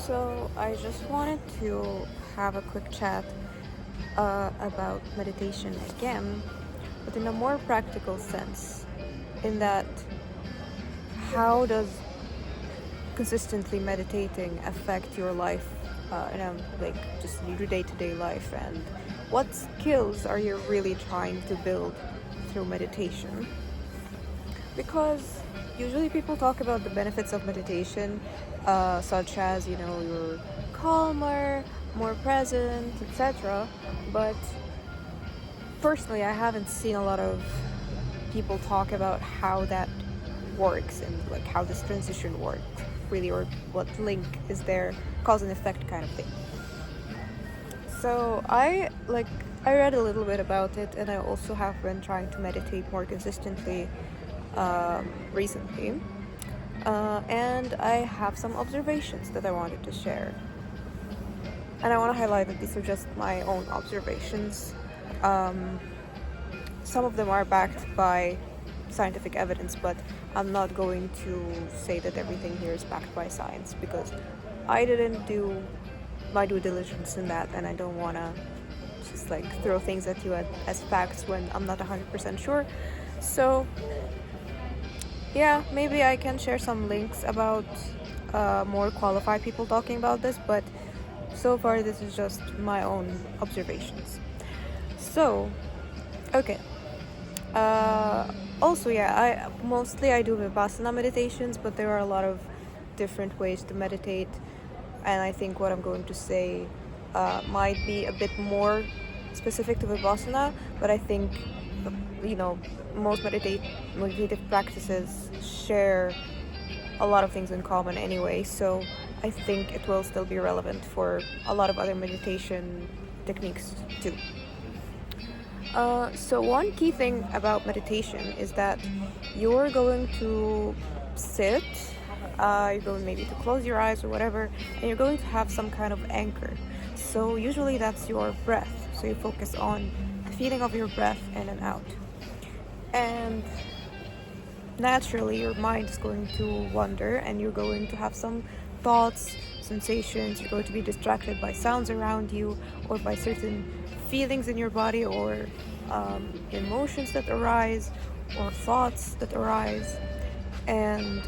So I just wanted to have a quick chat about meditation again, but in a more practical sense. In that, how does consistently meditating affect your life, just your day-to-day life, and what skills are you really trying to build through meditation? Because usually people talk about the benefits of meditation, such as, you're calmer, more present, etc. But personally, I haven't seen a lot of people talk about how that works and like how this transition works really, or what link is there, cause and effect kind of thing. So I read a little bit about it, and I also have been trying to meditate more consistently recently, and I have some observations that I wanted to share. And I want to highlight that these are just my own observations. Some of them are backed by scientific evidence, but I'm not going to say that everything here is backed by science, because I didn't do my due diligence in that, and I don't want to just throw things at you as facts when I'm not 100% sure. So yeah, maybe I can share some links about more qualified people talking about this, but so far this is just my own observations. So, okay. Also, yeah, I do Vipassana meditations, but there are a lot of different ways to meditate, and I think what I'm going to say might be a bit more specific to Vipassana, but I think most meditative practices share a lot of things in common anyway, so I think it will still be relevant for a lot of other meditation techniques too. So one key thing about meditation is that you're going to sit, you're going maybe to close your eyes or whatever, and you're going to have some kind of anchor. So usually that's your breath. So you focus on the feeling of your breath in and out. And naturally your mind is going to wander, and you're going to have some thoughts, sensations. You're going to be distracted by sounds around you, or by certain feelings in your body, or emotions that arise, or thoughts that arise. And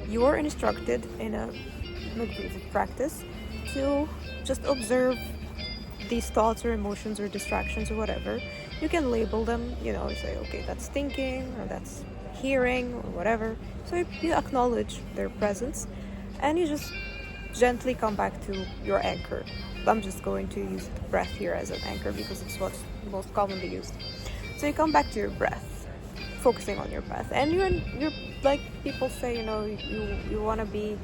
you're instructed in a meditative practice to just observe these thoughts or emotions or distractions or whatever. You can label them, say, okay, that's thinking, or that's hearing, or whatever. So you acknowledge their presence, and you just gently come back to your anchor. I'm just going to use the breath here as an anchor because it's what's most commonly used. So you come back to your breath, focusing on your breath, and you're like people say, you want to be,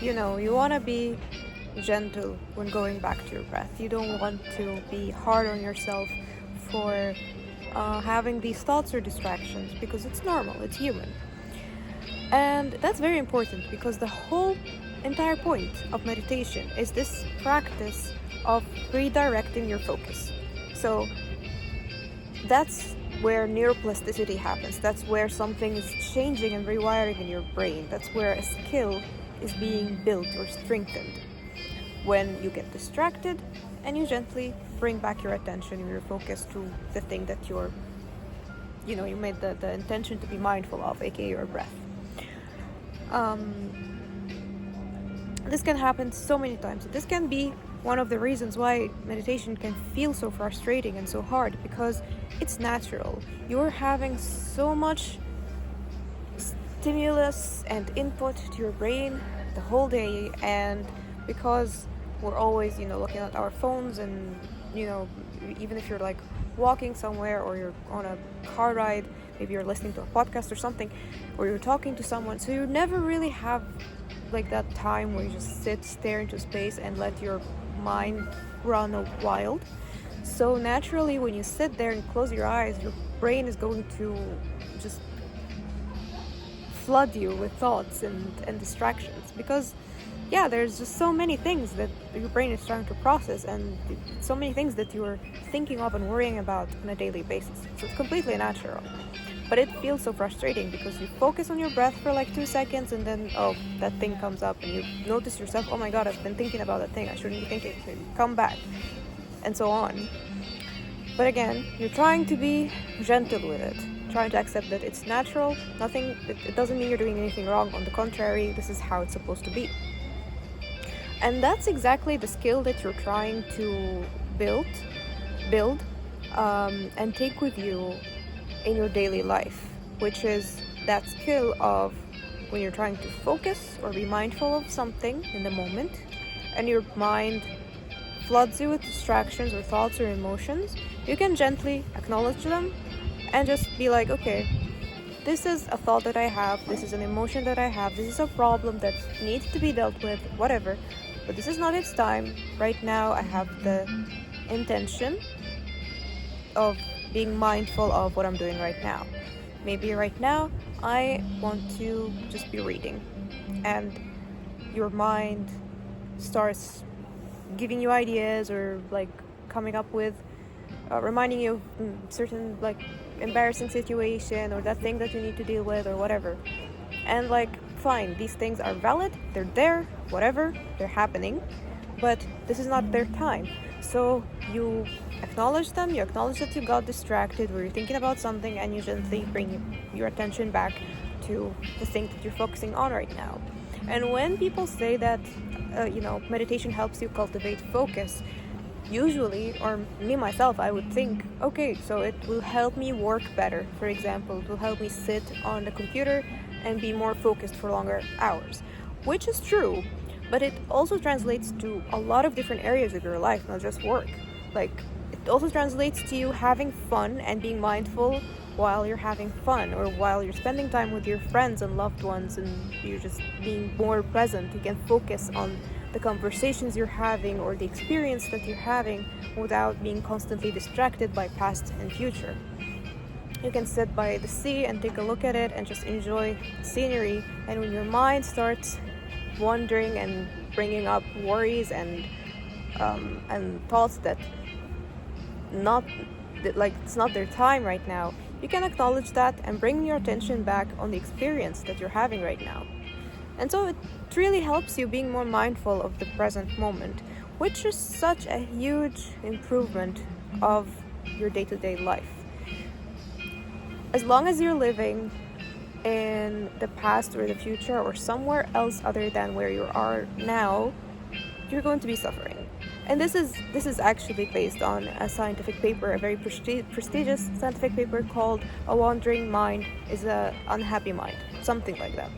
you want to be gentle when going back to your breath. You don't want to be hard on yourself for having these thoughts or distractions, because it's normal, it's human. And that's very important, because the whole entire point of meditation is this practice of redirecting your focus. So that's where neuroplasticity happens. That's where something is changing and rewiring in your brain. That's where a skill is being built or strengthened. When you get distracted and you gently bring back your attention and your focus to the thing that you made the intention to be mindful of, aka your breath. This can happen so many times. This can be one of the reasons why meditation can feel so frustrating and so hard, because it's natural. You're having so much stimulus and input to your brain the whole day, and because we're always, looking at our phones, and, even if you're walking somewhere, or you're on a car ride, maybe you're listening to a podcast or something, or you're talking to someone, so you never really have that time where you just sit, stare into space, and let your mind run wild. So naturally, when you sit there and close your eyes, your brain is going to just flood you with thoughts and distractions, because there's just so many things that your brain is trying to process, and so many things that you're thinking of and worrying about on a daily basis. So it's completely natural. But it feels so frustrating because you focus on your breath for like 2 seconds and then, oh, that thing comes up and you notice yourself, oh my god, I've been thinking about that thing, I shouldn't be thinking, come back, and so on. But again, you're trying to be gentle with it, trying to accept that it's natural, it doesn't mean you're doing anything wrong. On the contrary, this is how it's supposed to be. And that's exactly the skill that you're trying to build, and take with you in your daily life, which is that skill of when you're trying to focus or be mindful of something in the moment, and your mind floods you with distractions or thoughts or emotions, you can gently acknowledge them and just be like, okay, this is a thought that I have, this is an emotion that I have, this is a problem that needs to be dealt with, whatever, but this is not its time. Right now I have the intention of being mindful of what I'm doing right now. Maybe right now I want to just be reading, and your mind starts giving you ideas or like coming up with reminding you of certain like embarrassing situation or that thing that you need to deal with or whatever. And like, fine, these things are valid, they're there, whatever, they're happening, but this is not their time. So you acknowledge them, you acknowledge that you got distracted or you're thinking about something, and you gently bring your attention back to the thing that you're focusing on right now. And when people say that meditation helps you cultivate focus, usually, or me myself, I would think, okay, so it will help me work better. For example, it will help me sit on the computer and be more focused for longer hours, which is true, but it also translates to a lot of different areas of your life, not just work. Like, it also translates to you having fun and being mindful while you're having fun, or while you're spending time with your friends and loved ones and you're just being more present. You can focus on the conversations you're having or the experience that you're having without being constantly distracted by past and future. You can sit by the sea and take a look at it and just enjoy scenery, and when your mind starts wandering and bringing up worries and thoughts that it's not their time right now, you can acknowledge that and bring your attention back on the experience that you're having right now. And so it really helps you being more mindful of the present moment, which is such a huge improvement of your day-to-day life. As long as you're living in the past or the future or somewhere else other than where you are now, you're going to be suffering. And this is actually based on a scientific paper, a very prestigious scientific paper called "A Wandering Mind is an Unhappy Mind," something like that.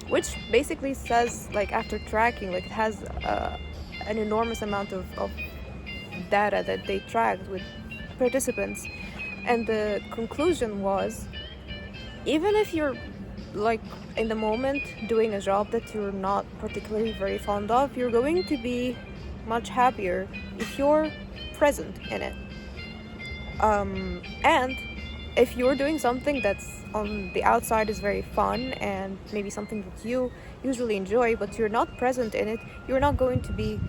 Which basically says, like, after tracking, like, it has an enormous amount of data that they tracked with participants, and the conclusion was, even if you're like in the moment doing a job that you're not particularly very fond of, you're going to be much happier if you're present in it. And if you're doing something that's on the outside is very fun and maybe something that you usually enjoy, but you're not present in it, you're not going to be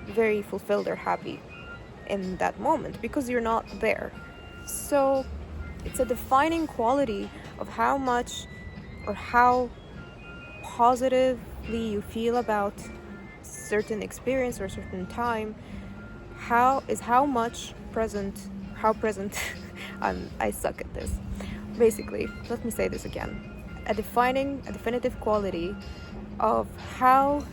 very fulfilled or happy in that moment because you're not there. So it's a defining quality of how much or how positively you feel about certain experience or certain time, how present I suck at this. Basically, let me say this again. A definitive quality of how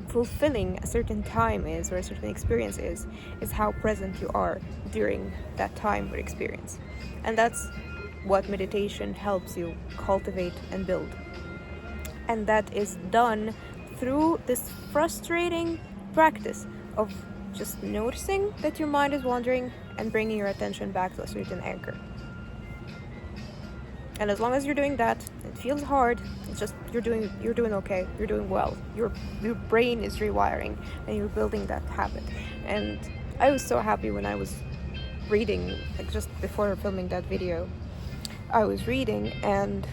fulfilling a certain time is or a certain experience is how present you are during that time or experience. And that's what meditation helps you cultivate and build. And that is done through this frustrating practice of just noticing that your mind is wandering and bringing your attention back to a certain anchor. And as long as you're doing that, it feels hard, it's just you're doing okay, you're doing well. Your brain is rewiring and you're building that habit. And I was so happy when I was reading, like just before filming that video, I was reading and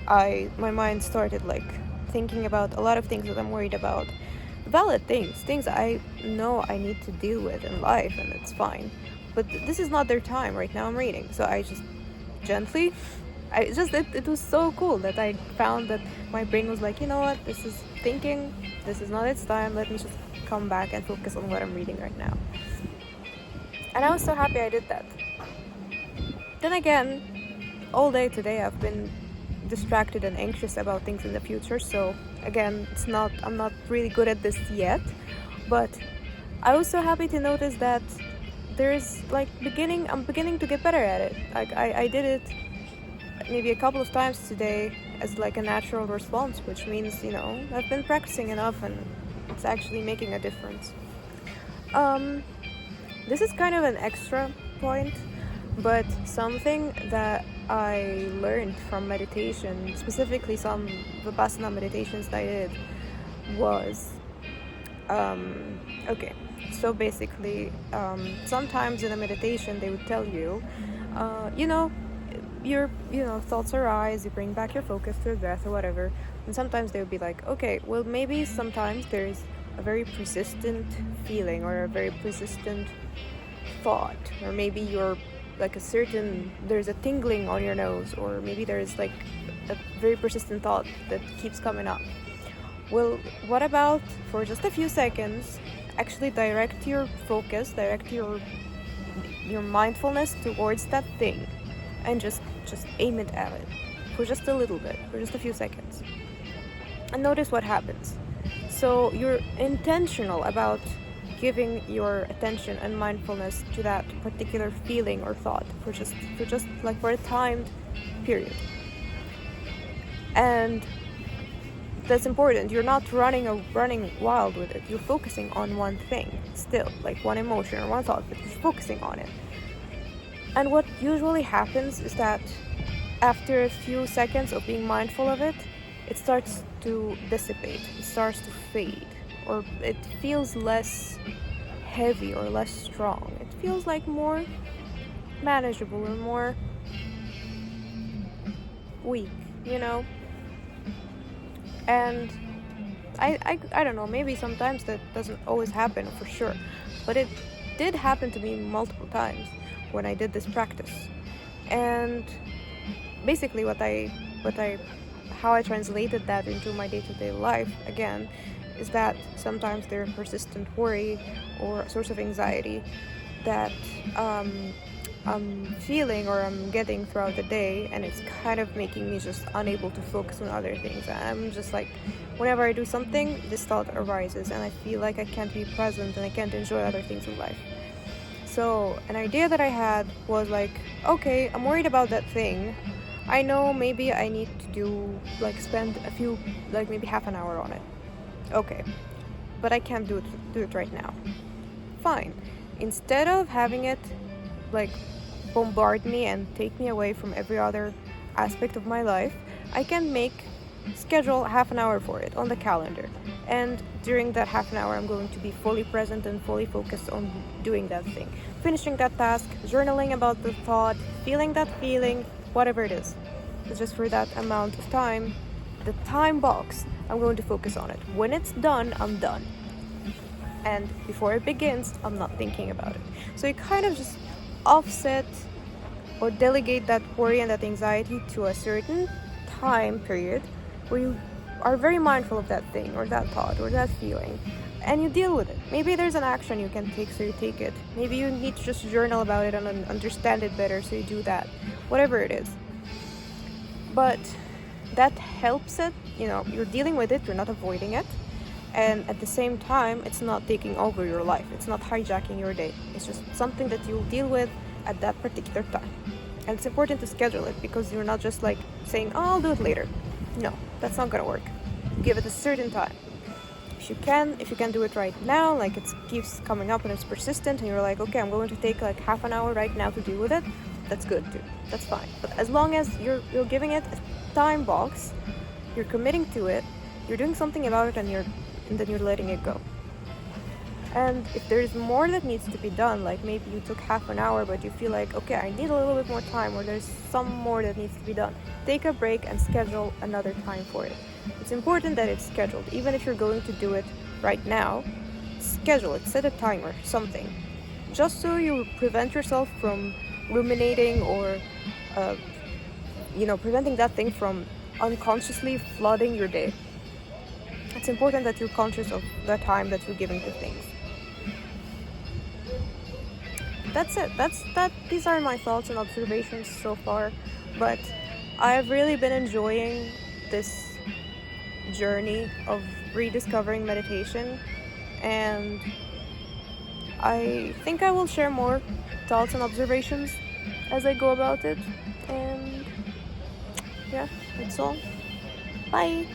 my mind started like thinking about a lot of things that I'm worried about. Valid things I know I need to deal with in life, and it's fine. but this is not their time. Right now I'm reading. So I just gently, it was so cool that I found that my brain was like, you know what, this is thinking, this is not its time, let me just come back and focus on what I'm reading right now. And I was so happy I did that. Then again, all day today I've been distracted and anxious about things in the future, so again, I'm not really good at this yet, but I was so happy to notice that there's like I'm beginning to get better at it. Like I did it maybe a couple of times today as like a natural response, which means, I've been practicing enough and it's actually making a difference. This is kind of an extra point, but something that I learned from meditation, specifically some Vipassana meditations that I did, was okay. So basically, sometimes in a meditation they would tell you, your thoughts arise, you bring back your focus to the breath or whatever, and sometimes they would be like, okay, well, maybe sometimes there's a very persistent feeling or a very persistent thought, or maybe you're like there's a tingling on your nose, or maybe there's like a very persistent thought that keeps coming up. Well, what about for just a few seconds actually direct your focus, direct your mindfulness towards that thing, and just aim it at it for just a little bit, for just a few seconds, and notice what happens. So you're intentional about giving your attention and mindfulness to that particular feeling or thought for just like for a timed period. And that's important. You're not running wild with it. You're focusing on one thing still, like one emotion or one thought, but you're focusing on it. And what usually happens is that after a few seconds of being mindful of it, it starts to dissipate, it starts to fade, or it feels less heavy or less strong. It feels like more manageable or more weak, And I don't know, maybe sometimes that doesn't always happen for sure, but it did happen to me multiple times when I did this practice. And basically how I translated that into my day-to-day life again is that sometimes there's persistent worry or a source of anxiety that I'm feeling or I'm getting throughout the day, and it's kind of making me just unable to focus on other things. I'm just like, whenever I do something, this thought arises and I feel like I can't be present and I can't enjoy other things in life. So an idea that I had was like, okay, I'm worried about that thing. I know maybe I need to spend maybe half an hour on it. Okay, but I can't do it right now. Fine. Instead of having it bombard me and take me away from every other aspect of my life, I can schedule half an hour for it on the calendar. And during that half an hour, I'm going to be fully present and fully focused on doing that thing. Finishing that task, journaling about the thought, feeling that feeling, whatever it is. It's just for that amount of time, the time box, I'm going to focus on it. When it's done, I'm done. And before it begins, I'm not thinking about it. So you kind of just offset or delegate that worry and that anxiety to a certain time period where you are very mindful of that thing or that thought or that feeling, and you deal with it. Maybe there's an action you can take, so you take it. Maybe you need to just journal about it and understand it better, so you do that. Whatever it is. But that helps it, you're dealing with it, you're not avoiding it. And at the same time, it's not taking over your life. It's not hijacking your day. It's just something that you'll deal with at that particular time. And it's important to schedule it, because you're not just saying, oh, I'll do it later. No, that's not gonna work. Give it a certain time. If you can do it right now, it keeps coming up and it's persistent, and you're like, okay, I'm going to take half an hour right now to deal with it, that's good too. That's fine. But as long as you're giving it a time box, you're committing to it, you're doing something about it, and then you're letting it go. And if there's more that needs to be done, maybe you took half an hour but you feel like, okay, I need a little bit more time, or there's some more that needs to be done, take a break and schedule another time for it. It's important that it's scheduled. Even if you're going to do it right now, schedule it, set a timer, something. just so you prevent yourself from ruminating or preventing that thing from unconsciously flooding your day. It's important that you're conscious of the time that you're giving to things. That's it. These are my thoughts and observations so far, but I've really been enjoying this journey of rediscovering meditation, and I think I will share more thoughts and observations as I go about it. And yeah, that's all. Bye.